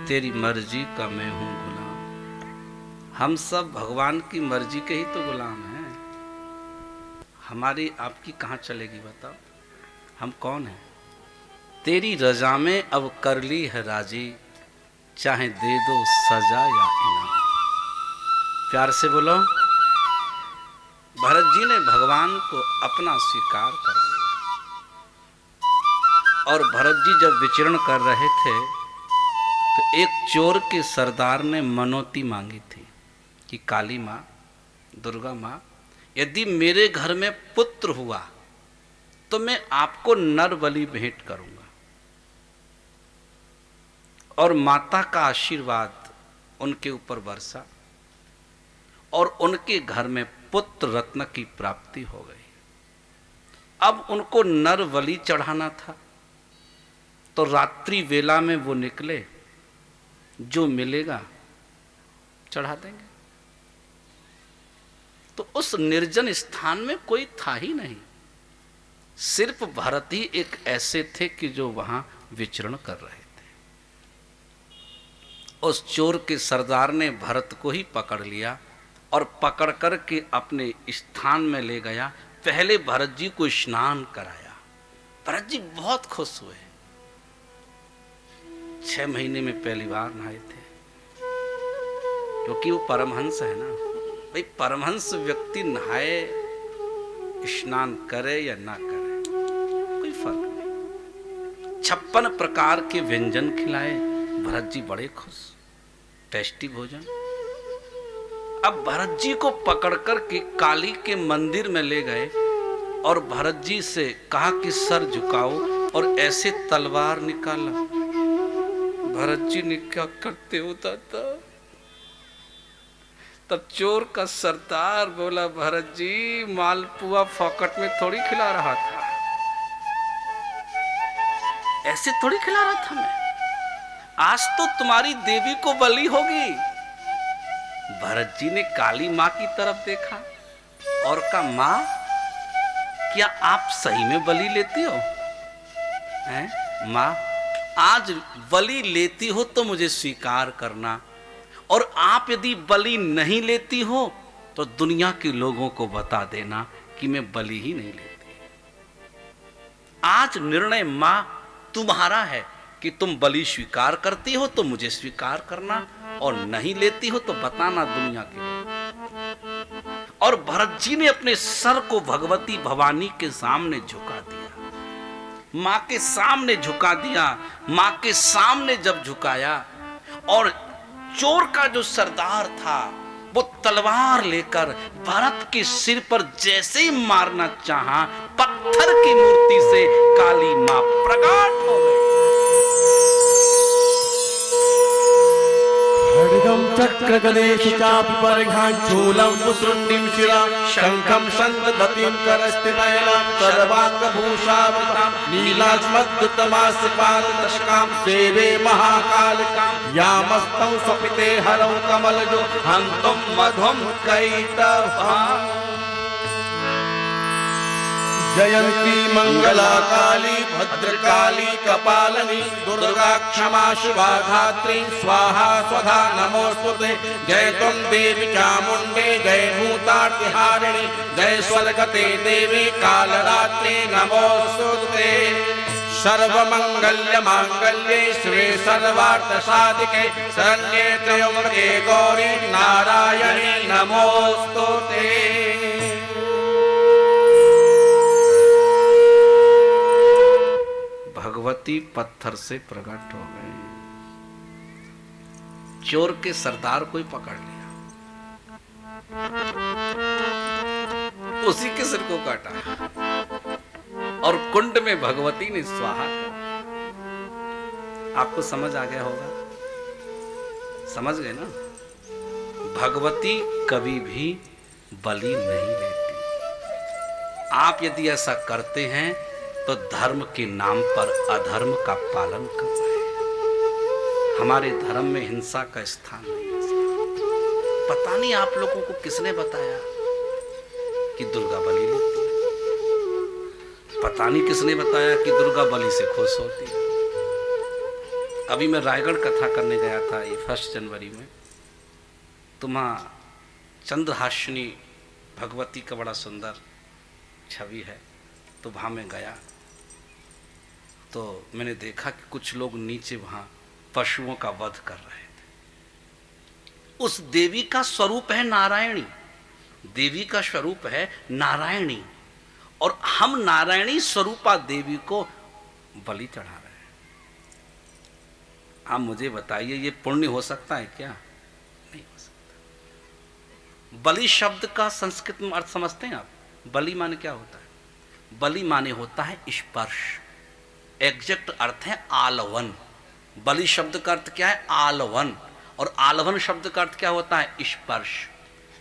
तेरी मर्जी का मैं हूं गुलाम। हम सब भगवान की मर्जी के ही तो गुलाम हैं। हमारी आपकी कहाँ चलेगी बताओ? हम कौन हैं? तेरी रजा में अब कर ली है राजी, चाहे दे दो सजा या इनाम। प्यार से बोलो। भरत जी ने भगवान को अपना स्वीकार कर लिया। और भरत जी जब विचरण कर रहे थे तो एक चोर के सरदार ने मनौती मांगी थी कि काली माँ, दुर्गा माँ, यदि मेरे घर में पुत्र हुआ तो मैं आपको नर बलि भेंट करूंगा। और माता का आशीर्वाद उनके ऊपर बरसा और उनके घर में पुत्र रत्न की प्राप्ति हो गई। अब उनको नर बलि चढ़ाना था तो रात्रि वेला में वो निकले, जो मिलेगा चढ़ा देंगे। तो उस निर्जन स्थान में कोई था ही नहीं, सिर्फ भरत ही एक ऐसे थे कि जो वहां विचरण कर रहे थे। उस चोर के सरदार ने भरत को ही पकड़ लिया और पकड़ करके अपने स्थान में ले गया। पहले भरत जी को स्नान कराया। भरत जी बहुत खुश हुए। 6 महीने में पहली बार नहाए थे, क्योंकि वो परमहंस है ना भाई। परमहंस व्यक्ति नहाए, स्नान करे या ना करे, कोई फर्क नहीं। 56 प्रकार के व्यंजन खिलाए। भरत जी बड़े खुश, टेस्टी भोजन। अब भरत जी को पकड़ कर के काली के मंदिर में ले गए और भरत जी से कहा कि सर झुकाओ, और ऐसे तलवार निकाला। भरत जी ने क्या करते हो दादा? तब चोर का सरदार बोला, भरत जी मालपुआ फोकट में थोड़ी खिला रहा था, ऐसे थोड़ी खिला रहा था मैं। आज तो तुम्हारी देवी को बलि होगी। भरत जी ने काली माँ की तरफ देखा और कहा, माँ क्या आप सही में बलि लेती हो? हैं माँ, आज बलि लेती हो तो मुझे स्वीकार करना, और आप यदि बलि नहीं लेती हो तो दुनिया के लोगों को बता देना कि मैं बलि ही नहीं लेती। आज निर्णय माँ तुम्हारा है कि तुम बलि स्वीकार करती हो तो मुझे स्वीकार करना, और नहीं लेती हो तो बताना दुनिया के लोग। और भरत जी ने अपने सर को भगवती भवानी के सामने झुका दिया, मां के सामने झुका दिया। मां के सामने जब झुकाया और चोर का जो सरदार था वो तलवार लेकर भरत के सिर पर जैसे ही मारना चाहा, पत्थर की मूर्ति से काली मां प्रकट हो गई। खड्गं चक्र गदेश चाप परिघाञ्चूलं मुसुण्डिं शिरा शङ्खं सन्दधतिं करस्थिनयनां सर्वाङ्गभूषावृतां नीलास्मद्दुतमास्यपादतशकां सेवे महाकालिकां यामस्तौ स्वपिते हरौ कमलजो हन्तुं मध्वं कैटभाम्। जयंती मंगला काली भद्रकाली कपालनी दुर्गा क्षमा शिवा धात्री स्वाहा स्वधा नमोस्तुते। जय त्वं देवी चामुण्डे जय भूतार्तिहारिणी जय स्वर्गते देवी कालरात्रि नमोस्तुते। सर्वमंगल्य मांगल्ये शिवे सर्वार्थ साधिके शरण्ये त्र्यंबके गौरी नारायणी नमोस्तुते। भगवती पत्थर से प्रकट हो गए। चोर के सरदार को ही पकड़ लिया, उसी के सिर को काटा और कुंड में भगवती ने स्वाहा करा। आपको समझ आ गया होगा? समझ गए ना? भगवती कभी भी बलि नहीं लेती। आप यदि ऐसा करते हैं तो धर्म के नाम पर अधर्म का पालन कर रहे हैं। हमारे धर्म में हिंसा का स्थान नहीं है। पता नहीं आप लोगों को किसने बताया कि दुर्गा बलि लेती है। पता नहीं किसने बताया कि दुर्गा बलि से खुश होती है। अभी मैं रायगढ़ कथा करने गया था ये 1 जनवरी में, तो वहाँ चंद्रहासिनी भगवती का बड़ा सुंदर छवि है, तो वहाँ मैं गया तो मैंने देखा कि कुछ लोग नीचे वहाँ पशुओं का वध कर रहे थे। उस देवी का स्वरूप है नारायणी, देवी का स्वरूप है नारायणी, और हम नारायणी स्वरूपा देवी को बलि चढ़ा रहे हैं। आप मुझे बताइए ये पुण्य हो सकता है क्या? नहीं हो सकता। बलि शब्द का संस्कृत में अर्थ समझते हैं आप? बलि माने क्या होता है? बलि माने होता है स्पर्श, एग्जैक्ट अर्थ है आलवन। बलि शब्द का अर्थ क्या है? आलवन, और आलवन शब्द का अर्थ क्या होता है? स्पर्श।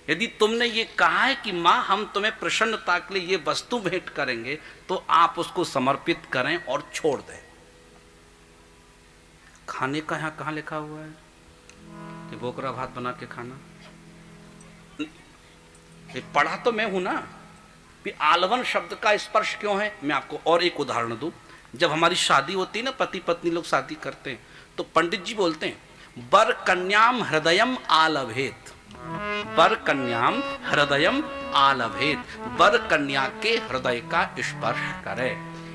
यदि तुमने ये कहा है कि माँ हम तुम्हें प्रसन्नता के लिए ये वस्तु भेंट करेंगे, तो आप उसको समर्पित करें और छोड़ दें। खाने का यहाँ कहाँ लिखा हुआ है कि बोकरा भात बना के खाना? ये पढ़ा तो मैं हूं ना। कि आलवन शब्द का स्पर्श क्यों है? मैं आपको और एक उदाहरण दूं। जब हमारी शादी होती है ना, पति पत्नी लोग शादी करते हैं, तो पंडित जी बोलते हैं बर कन्याम हृदयम आलभेत, बर कन्याम हृदयम आलभेत, बर कन्या के हृदय का स्पर्श करे।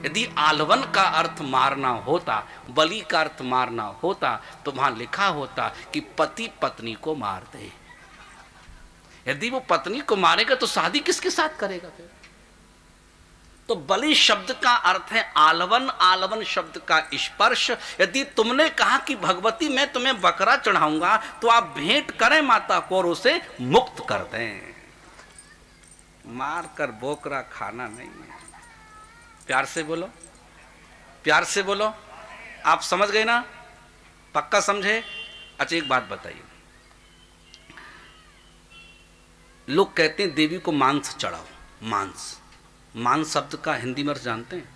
यदि आलवन का अर्थ मारना होता, बलि का अर्थ मारना होता, तो वहां लिखा होता कि पति पत्नी को मार दे। यदि वो पत्नी को मारेगा तो शादी किसके साथ करेगा फिर? तो बलि शब्द का अर्थ है आलवन, आलवन शब्द का स्पर्श। यदि तुमने कहा कि भगवती मैं तुम्हें बकरा चढ़ाऊंगा, तो आप भेंट करें माता को और उसे मुक्त कर दें। मार कर बोकरा खाना नहीं है। प्यार से बोलो, प्यार से बोलो। आप समझ गए ना? पक्का समझे? अच्छा एक बात बताइए, लोग कहते हैं देवी को मांस चढ़ाओ। मांस, मांस शब्द का हिंदी में अर्थ जानते हैं?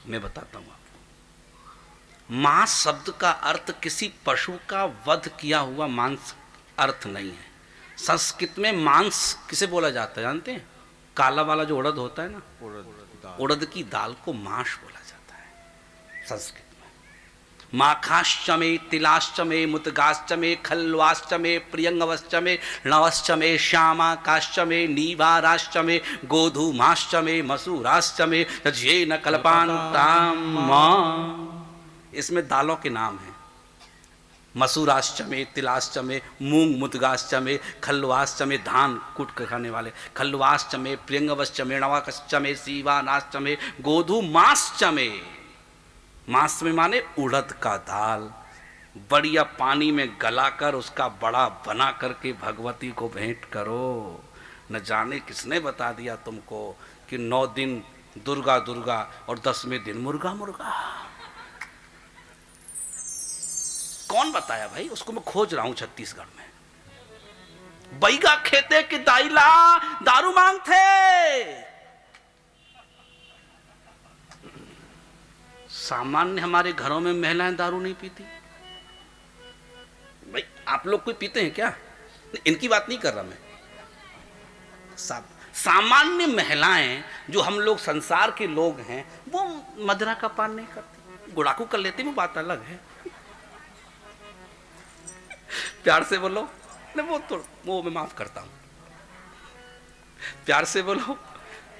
मैं बताता हूं आपको। मांस शब्द का अर्थ किसी पशु का वध किया हुआ मांस अर्थ नहीं है। संस्कृत में मांस किसे बोला जाता है जानते हैं? काला वाला जो उड़द होता है ना, उड़द की दाल को मांस बोला जाता है संस्कृत में। माखाश्च मे, तिलाश्च मे, मुतगाश्च मे, खल्वाश्च मे, प्रियंगवश्च मे, नवश्च मे, श्यामाकाश्च मे, नीवाराश्च मे, गोधूमाश्च मे, मसूराश्च मे, तज्येन कल्पान्ताम। इसमें दालों के नाम हैं। मसूराश्च में, तिलाश्च में, मूंग मुतगाश्च में, खल्वाश्च में, धान कूट के खाने वाले, खल्वाश्च में, प्रियंगवश्च में, नवाकश्च में, सीवानाश्च में, गोधूमाश्च में। मांस में माने उड़द का दाल, बढ़िया पानी में गलाकर उसका बड़ा बना करके भगवती को भेंट करो। न जाने किसने बता दिया तुमको कि 9 दिन दुर्गा दुर्गा और 10वें दिन मुर्गा मुर्गा। कौन बताया भाई? उसको मैं खोज रहा हूं छत्तीसगढ़ में। बैगा खेते की दाइला दारू मांगते। सामान्य हमारे घरों में महिलाएं दारू नहीं पीती भाई। आप लोग कोई पीते हैं क्या? इनकी बात नहीं कर रहा मैं। सामान्य महिलाएं जो हम लोग संसार के लोग हैं, वो मदिरा का पान नहीं करती, गुड़ाकू कर लेती, वो बात अलग है। प्यार से बोलो। नहीं वो मैं माफ करता हूं। प्यार से बोलो।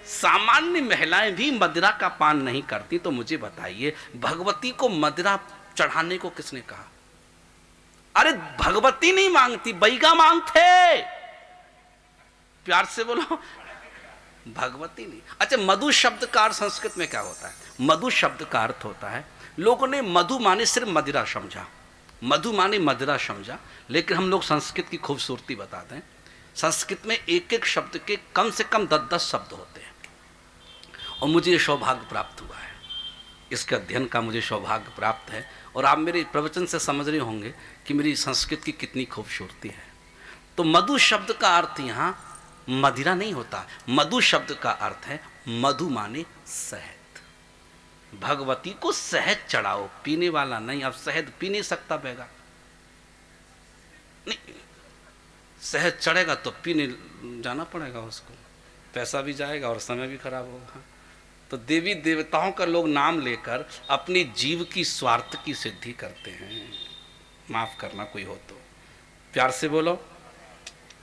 सामान्य महिलाएं भी मदिरा का पान नहीं करती। तो मुझे बताइए भगवती को मदिरा चढ़ाने को किसने कहा? अरे भगवती नहीं मांगती, बैगा मांगते। प्यार से बोलो। भगवती नहीं। अच्छा मधु शब्द का अर्थ संस्कृत में क्या होता है? मधु शब्द का अर्थ होता है, लोगों ने मधु माने सिर्फ मदिरा समझा, मधु माने मदिरा समझा, लेकिन हम लोग संस्कृत की खूबसूरती बताते हैं। संस्कृत में एक एक शब्द के कम से कम 10-10 शब्द होते हैं, और मुझे ये सौभाग्य प्राप्त हुआ है, इसके अध्ययन का मुझे सौभाग्य प्राप्त है। और आप मेरे प्रवचन से समझ रहे होंगे कि मेरी संस्कृत की कितनी खूबसूरती है। तो मधु शब्द का अर्थ यहाँ मदिरा नहीं होता। मधु शब्द का अर्थ है मधु माने शहद। भगवती को शहद चढ़ाओ, पीने वाला नहीं। अब शहद पी नहीं सकता बैगा, नहीं शहद चढ़ेगा तो पीने जाना पड़ेगा उसको, पैसा भी जाएगा और समय भी खराब होगा। तो देवी देवताओं का लोग नाम लेकर अपनी जीव की स्वार्थ की सिद्धि करते हैं। माफ करना कोई हो तो प्यार से बोलो।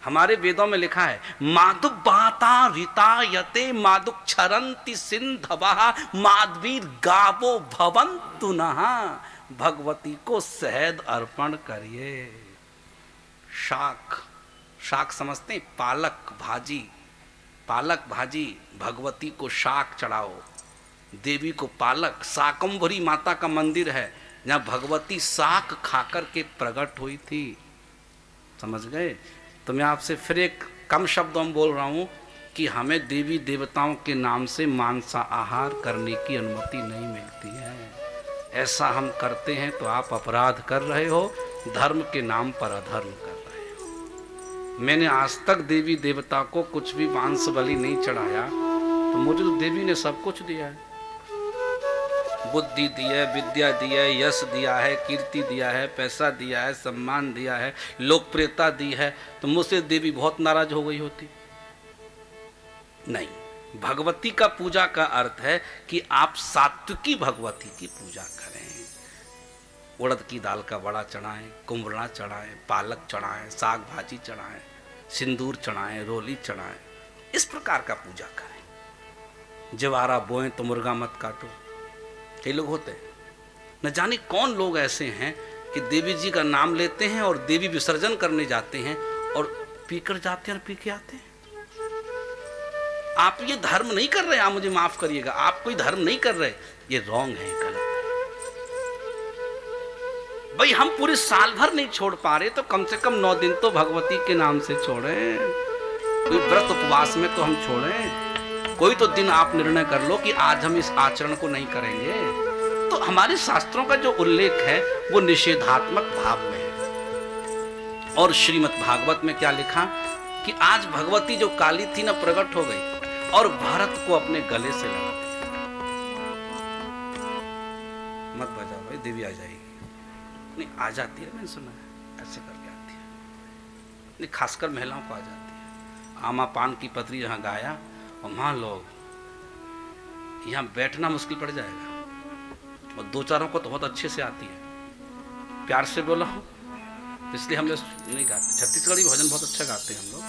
हमारे वेदों में लिखा है मादुक बाता रीता यते मादुक क्षरंति सिंधवा माधवीर गावो भवंतु नहा, भगवती को शहद अर्पण करिए। शाक, शाक समझते हैं? पालक भाजी, पालक भाजी भगवती को शाक चढ़ाओ, देवी को पालक। शाकंभरी माता का मंदिर है जहाँ भगवती शाक खाकर के प्रकट हुई थी। समझ गए? तो मैं आपसे फिर एक कम शब्दों में बोल रहा हूँ कि हमें देवी देवताओं के नाम से मांसाहार करने की अनुमति नहीं मिलती है। ऐसा हम करते हैं तो आप अपराध कर रहे हो, धर्म के नाम पर अधर्म कर रहे हो। मैंने आज तक देवी देवता को कुछ भी मांस बलि नहीं चढ़ाया, तो मुझे तो देवी ने सब कुछ दिया है। बुद्धि दी है, विद्या दी है, यश दिया है, कीर्ति दिया है, पैसा दिया है, सम्मान दिया है, लोकप्रियता दी है। तो मुझसे देवी बहुत नाराज हो गई होती? नहीं। भगवती का पूजा का अर्थ है कि आप सात्विकी भगवती की पूजा करें। उड़द की दाल का बड़ा चढ़ाएं, कुम्भड़ा चढ़ाएं, पालक चढ़ाएं, साग भाजी चढ़ाएं, सिंदूर चढ़ाएं, रोली चढ़ाएं। इस प्रकार का पूजा करें। जवारा बोएं तो मुर्गा मत काटो। ये लोग होते हैं, न जाने कौन लोग ऐसे हैं कि देवी जी का नाम लेते हैं और देवी विसर्जन करने जाते हैं और पीकर जाते हैं और पी के आते हैं। आप ये धर्म नहीं कर रहे, आप मुझे माफ करिएगा, आप कोई धर्म नहीं कर रहे, ये रॉन्ग है, गलत है। भाई हम पूरे साल भर नहीं छोड़ पा रहे तो कम से कम 9 दिन तो भगवती के नाम से छोड़ें। कोई व्रत उपवास में तो हम छोड़ें। कोई तो दिन आप निर्णय कर लो कि आज हम इस आचरण को नहीं करेंगे। तो हमारे शास्त्रों का जो उल्लेख है वो निषेधात्मक भाव में है। और श्रीमद् भागवत में क्या लिखा कि आज भगवती जो काली थी ना प्रकट हो गई और भरत को अपने गले से लगा दिया। मत बजाओ भाई, देवी आ जाएगी। नहीं, आ जाती है, मैंने सुना है ऐसे करके आती है। नहीं, खासकर महिलाओं को आ जाती है। आमा पान की पतरी जहां गाया और मान लो यहाँ बैठना मुश्किल पड़ जाएगा। और 2-4 को तो बहुत अच्छे से आती है। प्यार से बोलो, इसलिए हम लोग नहीं गाते। छत्तीसगढ़ी भजन बहुत अच्छा गाते हैं हम लोग,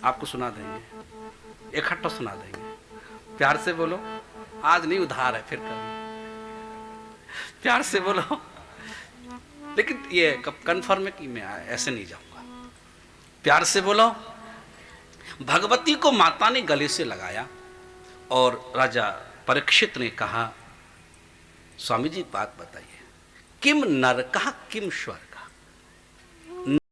आपको सुना देंगे, इकट्ठा सुना देंगे। प्यार से बोलो, आज नहीं उधार है, फिर कभी। प्यार से बोलो। लेकिन ये कब कन्फर्म है कि मैं ऐसे नहीं जाऊंगा। प्यार से बोलो। भगवती को माता ने गले से लगाया और राजा परीक्षित ने कहा, स्वामी जी बात बताइए, किम नरकः किम स्वर्गः।